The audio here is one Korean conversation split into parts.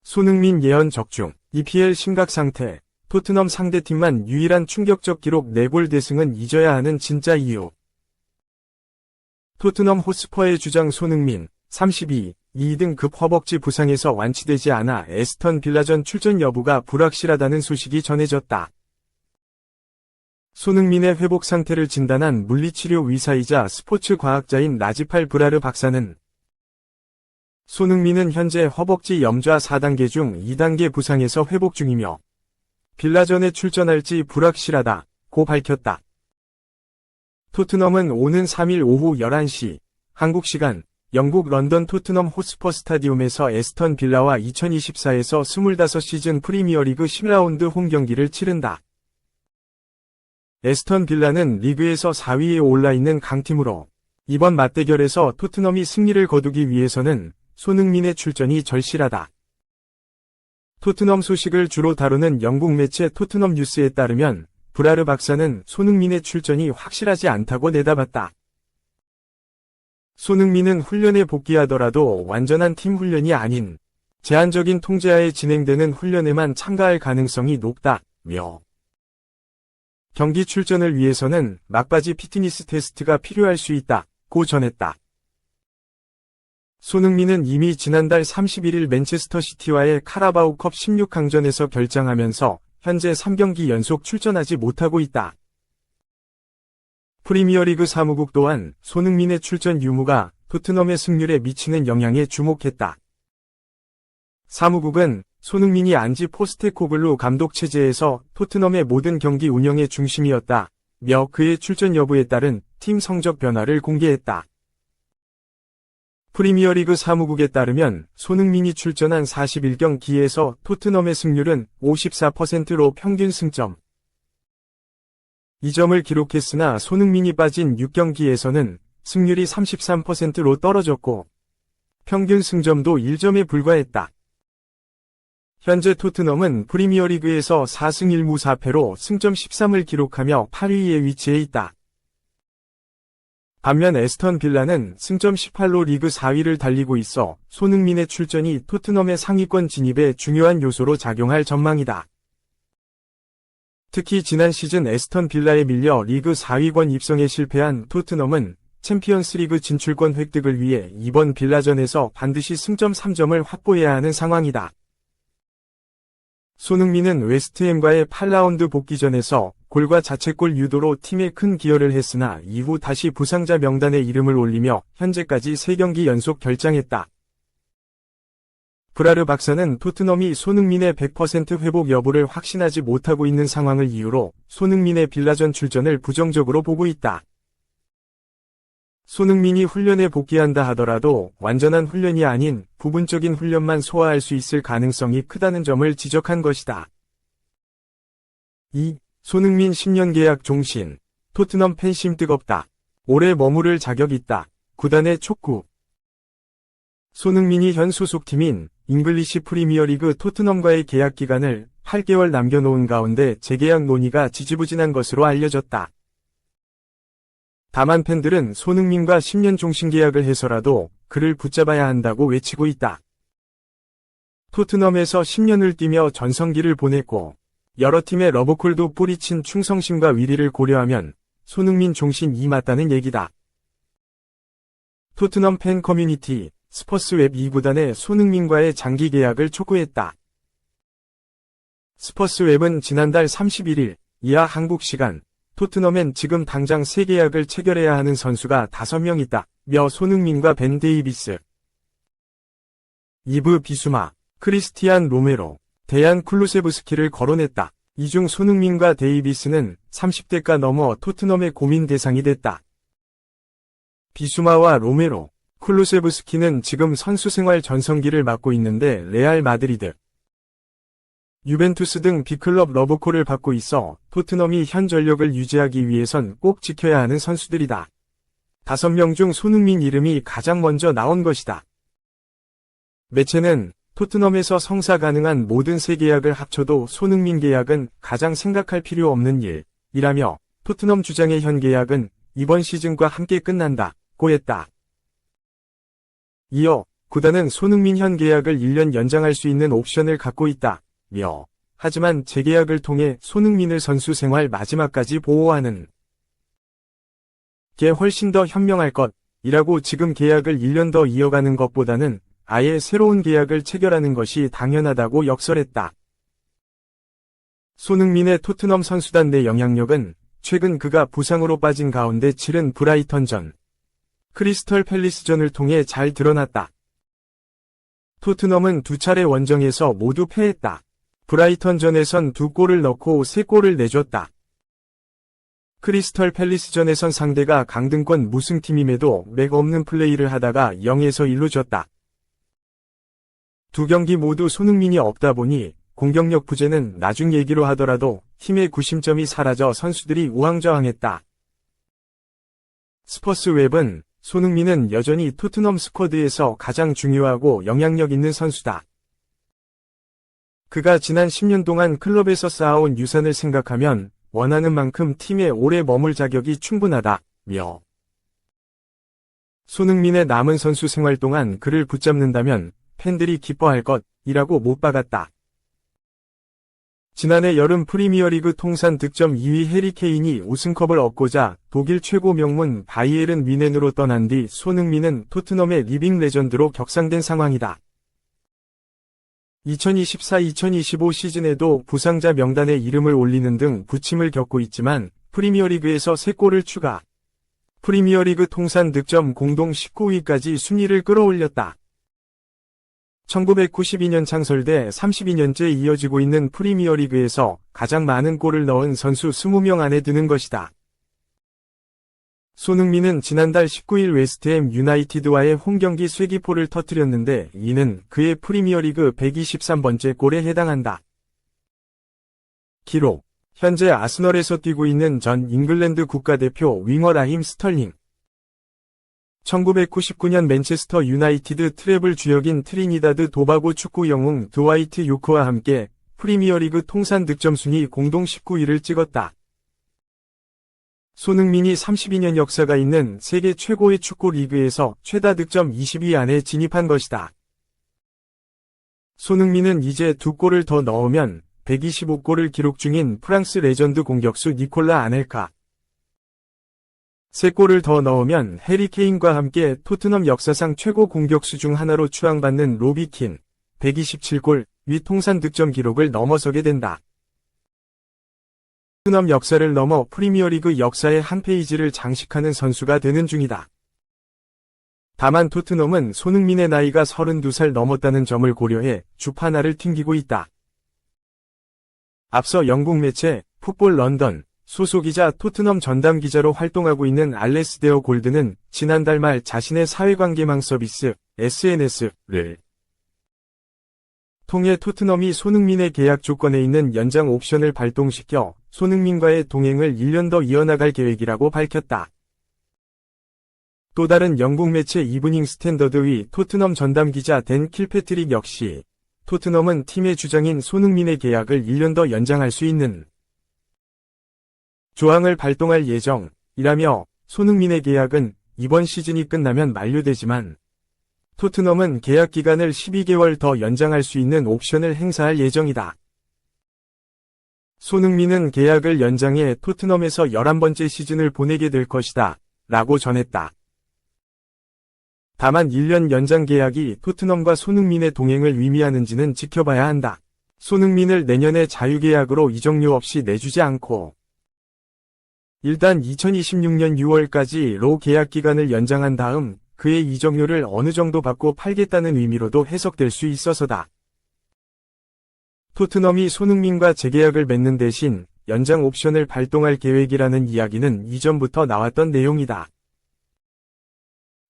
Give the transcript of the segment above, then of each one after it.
손흥민 예언 적중, EPL 심각 상태, 토트넘 상대팀만 유일한 충격적 기록 4골 대승은 잊어야 하는 진짜 이유. 토트넘 호스퍼의 주장 손흥민, 32, 2등 허벅지 부상에서 완치되지 않아 에스턴 빌라전 출전 여부가 불확실하다는 소식이 전해졌다. 손흥민의 회복 상태를 진단한 물리치료 의사이자 스포츠 과학자인 라지팔 브라르 박사는 손흥민은 현재 허벅지 염좌 4단계 중 2단계 부상에서 회복 중이며 빌라전에 출전할지 불확실하다고 밝혔다. 토트넘은 오는 3일 오후 11시 한국 시간 영국 런던 토트넘 호스퍼 스타디움에서 에스턴 빌라와 2024에서 25시즌 프리미어리그 10라운드 홈 경기를 치른다. 에스턴 빌라는 리그에서 4위에 올라있는 강팀으로 이번 맞대결에서 토트넘이 승리를 거두기 위해서는 손흥민의 출전이 절실하다. 토트넘 소식을 주로 다루는 영국 매체 토트넘 뉴스에 따르면 브라르 박사는 손흥민의 출전이 확실하지 않다고 내다봤다. 손흥민은 훈련에 복귀하더라도 완전한 팀 훈련이 아닌 제한적인 통제하에 진행되는 훈련에만 참가할 가능성이 높다며 경기 출전을 위해서는 막바지 피트니스 테스트가 필요할 수 있다고 전했다. 손흥민은 이미 지난달 31일 맨체스터 시티와의 카라바오컵 16강전에서 결장하면서 현재 3경기 연속 출전하지 못하고 있다. 프리미어리그 사무국 또한 손흥민의 출전 유무가 토트넘의 승률에 미치는 영향에 주목했다. 사무국은 손흥민이 안지 포스테코글루 감독 체제에서 토트넘의 모든 경기 운영의 중심이었다며 그의 출전 여부에 따른 팀 성적 변화를 공개했다. 프리미어리그 사무국에 따르면 손흥민이 출전한 41경기에서 토트넘의 승률은 54%로 평균 승점 2점을 기록했으나 손흥민이 빠진 6경기에서는 승률이 33%로 떨어졌고 평균 승점도 1점에 불과했다. 현재 토트넘은 프리미어리그에서 4승 1무 4패로 승점 13을 기록하며 8위에 위치해 있다. 반면 에스턴 빌라는 승점 18로 리그 4위를 달리고 있어 손흥민의 출전이 토트넘의 상위권 진입에 중요한 요소로 작용할 전망이다. 특히 지난 시즌 에스턴 빌라에 밀려 리그 4위권 입성에 실패한 토트넘은 챔피언스리그 진출권 획득을 위해 이번 빌라전에서 반드시 승점 3점을 확보해야 하는 상황이다. 손흥민은 웨스트햄과의 8라운드 복귀전에서 골과 자책골 유도로 팀에 큰 기여를 했으나 이후 다시 부상자 명단에 이름을 올리며 현재까지 3경기 연속 결장했다. 브라르 박사는 토트넘이 손흥민의 100% 회복 여부를 확신하지 못하고 있는 상황을 이유로 손흥민의 빌라전 출전을 부정적으로 보고 있다. 손흥민이 훈련에 복귀한다 하더라도 완전한 훈련이 아닌 부분적인 훈련만 소화할 수 있을 가능성이 크다는 점을 지적한 것이다. 2. 손흥민 10년 계약 종신. 토트넘 팬심 뜨겁다. 오래 머무를 자격 있다. 구단의 촉구. 손흥민이 현 소속팀인 잉글리시 프리미어리그 토트넘과의 계약 기간을 8개월 남겨놓은 가운데 재계약 논의가 지지부진한 것으로 알려졌다. 다만 팬들은 손흥민과 10년 종신 계약을 해서라도 그를 붙잡아야 한다고 외치고 있다. 토트넘에서 10년을 뛰며 전성기를 보냈고 여러 팀의 러브콜도 뿌리친 충성심과 위리를 고려하면 손흥민 종신이 맞다는 얘기다. 토트넘 팬 커뮤니티 스퍼스웹 2구단의 손흥민과의 장기 계약을 촉구했다. 스퍼스웹은 지난달 31일 이하 한국 시간 토트넘엔 지금 당장 새 계약을 체결해야 하는 선수가 5명 있다며 손흥민과 벤 데이비스, 이브 비수마, 크리스티안 로메로, 데얀 쿨루세브스키를 거론했다. 이 중 손흥민과 데이비스는 30대가 넘어 토트넘의 고민 대상이 됐다. 비수마와 로메로, 쿨루세브스키는 지금 선수 생활 전성기를 맞고 있는데 레알 마드리드, 유벤투스 등 B클럽 러브콜을 받고 있어 토트넘이 현 전력을 유지하기 위해선 꼭 지켜야 하는 선수들이다. 5명 중 손흥민 이름이 가장 먼저 나온 것이다. 매체는 토트넘에서 성사 가능한 모든 새 계약을 합쳐도 손흥민 계약은 가장 생각할 필요 없는 일이라며 토트넘 주장의 현 계약은 이번 시즌과 함께 끝난다고 했다. 이어 구단은 손흥민 현 계약을 1년 연장할 수 있는 옵션을 갖고 있다며, 하지만 재계약을 통해 손흥민을 선수 생활 마지막까지 보호하는 게 훨씬 더 현명할 것이라고 지금 계약을 1년 더 이어가는 것보다는 아예 새로운 계약을 체결하는 것이 당연하다고 역설했다. 손흥민의 토트넘 선수단 내 영향력은 최근 그가 부상으로 빠진 가운데 치른 브라이턴전, 크리스털 팰리스전을 통해 잘 드러났다. 토트넘은 두 차례 원정에서 모두 패했다. 브라이턴전에선 2골을 넣고 3골을 내줬다. 크리스털 팰리스전에선 상대가 강등권 무승팀임에도 맥 없는 플레이를 하다가 0에서 1로 졌다. 두 경기 모두 손흥민이 없다 보니 공격력 부재는 나중 얘기로 하더라도 팀의 구심점이 사라져 선수들이 우왕좌왕했다. 스퍼스웹은 손흥민은 여전히 토트넘 스쿼드에서 가장 중요하고 영향력 있는 선수다. 그가 지난 10년 동안 클럽에서 쌓아온 유산을 생각하면 원하는 만큼 팀에 오래 머물 자격이 충분하다며, 손흥민의 남은 선수 생활 동안 그를 붙잡는다면 팬들이 기뻐할 것이라고 못 박았다. 지난해 여름 프리미어리그 통산 득점 2위 해리 케인이 우승컵을 얻고자 독일 최고 명문 바이에른 뮌헨으로 떠난 뒤 손흥민은 토트넘의 리빙 레전드로 격상된 상황이다. 2024-2025 시즌에도 부상자 명단에 이름을 올리는 등 부침을 겪고 있지만 프리미어리그에서 3골을 추가, 프리미어리그 통산 득점 공동 19위까지 순위를 끌어올렸다. 1992년 창설돼 32년째 이어지고 있는 프리미어리그에서 가장 많은 골을 넣은 선수 20명 안에 드는 것이다. 손흥민은 지난달 19일 웨스트햄 유나이티드와의 홈경기 쐐기포를 터뜨렸는데 이는 그의 프리미어리그 123번째 골에 해당한다. 기록: 현재 아스널에서 뛰고 있는 전 잉글랜드 국가대표 윙어 라힘 스털링. 1999년 맨체스터 유나이티드 트래블 주역인 트리니다드 도바고 축구 영웅 드와이트 요크와 함께 프리미어리그 통산 득점 순위 공동 19위를 찍었다. 손흥민이 32년 역사가 있는 세계 최고의 축구 리그에서 최다 득점 20위 안에 진입한 것이다. 손흥민은 이제 2골을 더 넣으면 125골을 기록 중인 프랑스 레전드 공격수 니콜라 아넬카, 3골을 더 넣으면 해리 케인과 함께 토트넘 역사상 최고 공격수 중 하나로 추앙받는 로비 킨, 127골 위 통산 득점 기록을 넘어서게 된다. 토트넘 역사를 넘어 프리미어리그 역사의 한 페이지를 장식하는 선수가 되는 중이다. 다만 토트넘은 손흥민의 나이가 32살 넘었다는 점을 고려해 주판화를 튕기고 있다. 앞서 영국 매체 풋볼 런던 소속이자 토트넘 전담 기자로 활동하고 있는 알레스데어 골드는 지난달 말 자신의 사회관계망 서비스 SNS를 통해 토트넘이 손흥민의 계약 조건에 있는 연장 옵션을 발동시켜 손흥민과의 동행을 1년 더 이어나갈 계획이라고 밝혔다. 또 다른 영국 매체 이브닝 스탠더드의 토트넘 전담 기자 댄 킬패트릭 역시 토트넘은 팀의 주장인 손흥민의 계약을 1년 더 연장할 수 있는 조항을 발동할 예정이라며 손흥민의 계약은 이번 시즌이 끝나면 만료되지만 토트넘은 계약 기간을 12개월 더 연장할 수 있는 옵션을 행사할 예정이다. 손흥민은 계약을 연장해 토트넘에서 11번째 시즌을 보내게 될 것이다 라고 전했다. 다만 1년 연장 계약이 토트넘과 손흥민의 동행을 의미하는지는 지켜봐야 한다. 손흥민을 내년에 자유계약으로 이적료 없이 내주지 않고 일단 2026년 6월까지로 계약 기간을 연장한 다음 그의 이적료를 어느 정도 받고 팔겠다는 의미로도 해석될 수 있어서다. 토트넘이 손흥민과 재계약을 맺는 대신 연장 옵션을 발동할 계획이라는 이야기는 이전부터 나왔던 내용이다.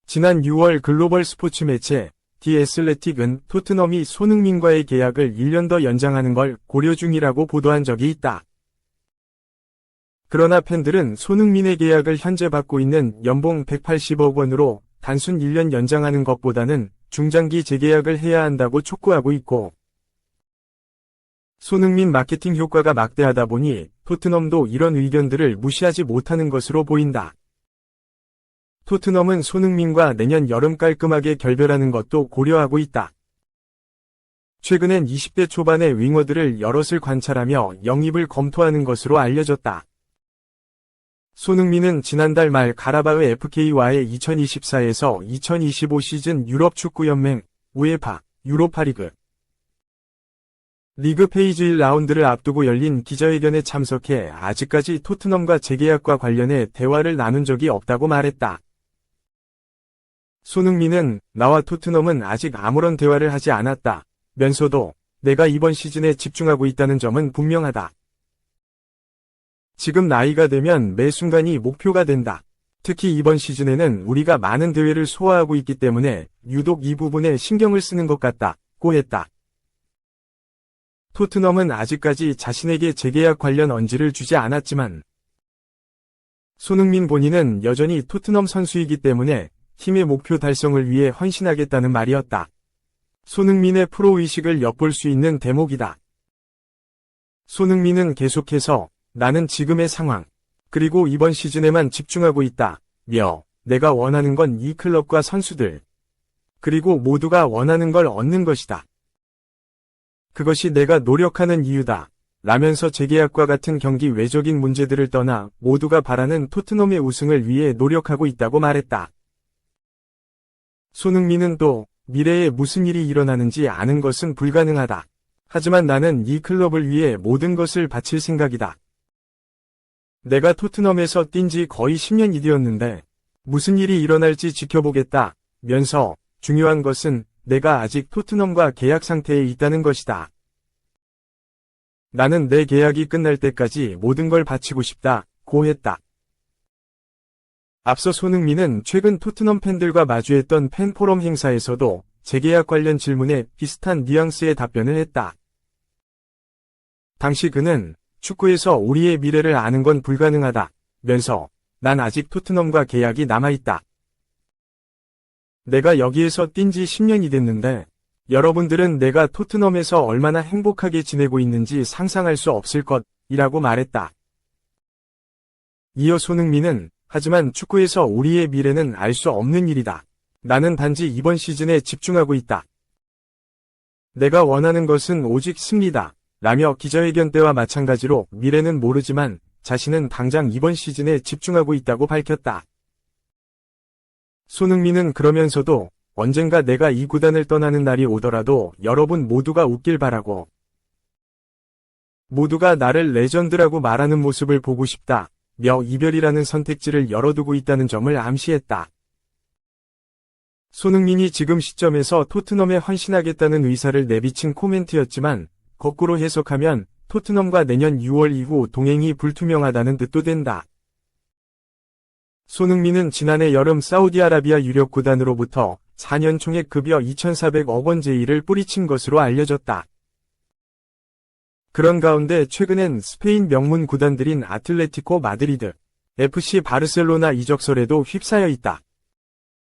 지난 6월 글로벌 스포츠 매체 디 애슬레틱은 토트넘이 손흥민과의 계약을 1년 더 연장하는 걸 고려 중이라고 보도한 적이 있다. 그러나 팬들은 손흥민의 계약을 현재 받고 있는 연봉 180억 원으로 단순 1년 연장하는 것보다는 중장기 재계약을 해야 한다고 촉구하고 있고 손흥민 마케팅 효과가 막대하다 보니 토트넘도 이런 의견들을 무시하지 못하는 것으로 보인다. 토트넘은 손흥민과 내년 여름 깔끔하게 결별하는 것도 고려하고 있다. 최근엔 20대 초반의 윙어들을 여럿을 관찰하며 영입을 검토하는 것으로 알려졌다. 손흥민은 지난달 말 가라바흐 FK와의 2024에서 2025 시즌 유럽 축구연맹 우에파 유로파리그 리그 페이지 1라운드를 앞두고 열린 기자회견에 참석해 아직까지 토트넘과 재계약과 관련해 대화를 나눈 적이 없다고 말했다. 손흥민은 나와 토트넘은 아직 아무런 대화를 하지 않았다 면서도 내가 이번 시즌에 집중하고 있다는 점은 분명하다. 지금 나이가 되면 매 순간이 목표가 된다. 특히 이번 시즌에는 우리가 많은 대회를 소화하고 있기 때문에 유독 이 부분에 신경을 쓰는 것 같다고 했다. 토트넘은 아직까지 자신에게 재계약 관련 언지를 주지 않았지만 손흥민 본인은 여전히 토트넘 선수이기 때문에 팀의 목표 달성을 위해 헌신하겠다는 말이었다. 손흥민의 프로의식을 엿볼 수 있는 대목이다. 손흥민은 계속해서 나는 지금의 상황, 그리고 이번 시즌에만 집중하고 있다. 내가 원하는 건 이 클럽과 선수들, 그리고 모두가 원하는 걸 얻는 것이다. 그것이 내가 노력하는 이유다. 라면서 재계약과 같은 경기 외적인 문제들을 떠나 모두가 바라는 토트넘의 우승을 위해 노력하고 있다고 말했다. 손흥민은 또 미래에 무슨 일이 일어나는지 아는 것은 불가능하다. 하지만 나는 이 클럽을 위해 모든 것을 바칠 생각이다. 내가 토트넘에서 뛴 지 거의 10년이 되었는데 무슨 일이 일어날지 지켜보겠다 면서 중요한 것은 내가 아직 토트넘과 계약 상태에 있다는 것이다. 나는 내 계약이 끝날 때까지 모든 걸 바치고 싶다고 했다. 앞서 손흥민은 최근 토트넘 팬들과 마주했던 팬포럼 행사에서도 재계약 관련 질문에 비슷한 뉘앙스의 답변을 했다. 당시 그는 축구에서 우리의 미래를 아는 건 불가능하다 면서 난 아직 토트넘과 계약이 남아있다. 내가 여기에서 뛴 지 10년이 됐는데 여러분들은 내가 토트넘에서 얼마나 행복하게 지내고 있는지 상상할 수 없을 것이라고 말했다. 이어 손흥민은 하지만 축구에서 우리의 미래는 알 수 없는 일이다. 나는 단지 이번 시즌에 집중하고 있다. 내가 원하는 것은 오직 승리다. 라며 기자회견 때와 마찬가지로 미래는 모르지만 자신은 당장 이번 시즌에 집중하고 있다고 밝혔다. 손흥민은 그러면서도 언젠가 내가 이 구단을 떠나는 날이 오더라도 여러분 모두가 웃길 바라고 모두가 나를 레전드라고 말하는 모습을 보고 싶다. 며 이별이라는 선택지를 열어두고 있다는 점을 암시했다. 손흥민이 지금 시점에서 토트넘에 헌신하겠다는 의사를 내비친 코멘트였지만 거꾸로 해석하면 토트넘과 내년 6월 이후 동행이 불투명하다는 뜻도 된다. 손흥민은 지난해 여름 사우디아라비아 유력 구단으로부터 4년 총액 급여 2,400억 원 제의를 뿌리친 것으로 알려졌다. 그런 가운데 최근엔 스페인 명문 구단들인 아틀레티코 마드리드, FC 바르셀로나 이적설에도 휩싸여 있다.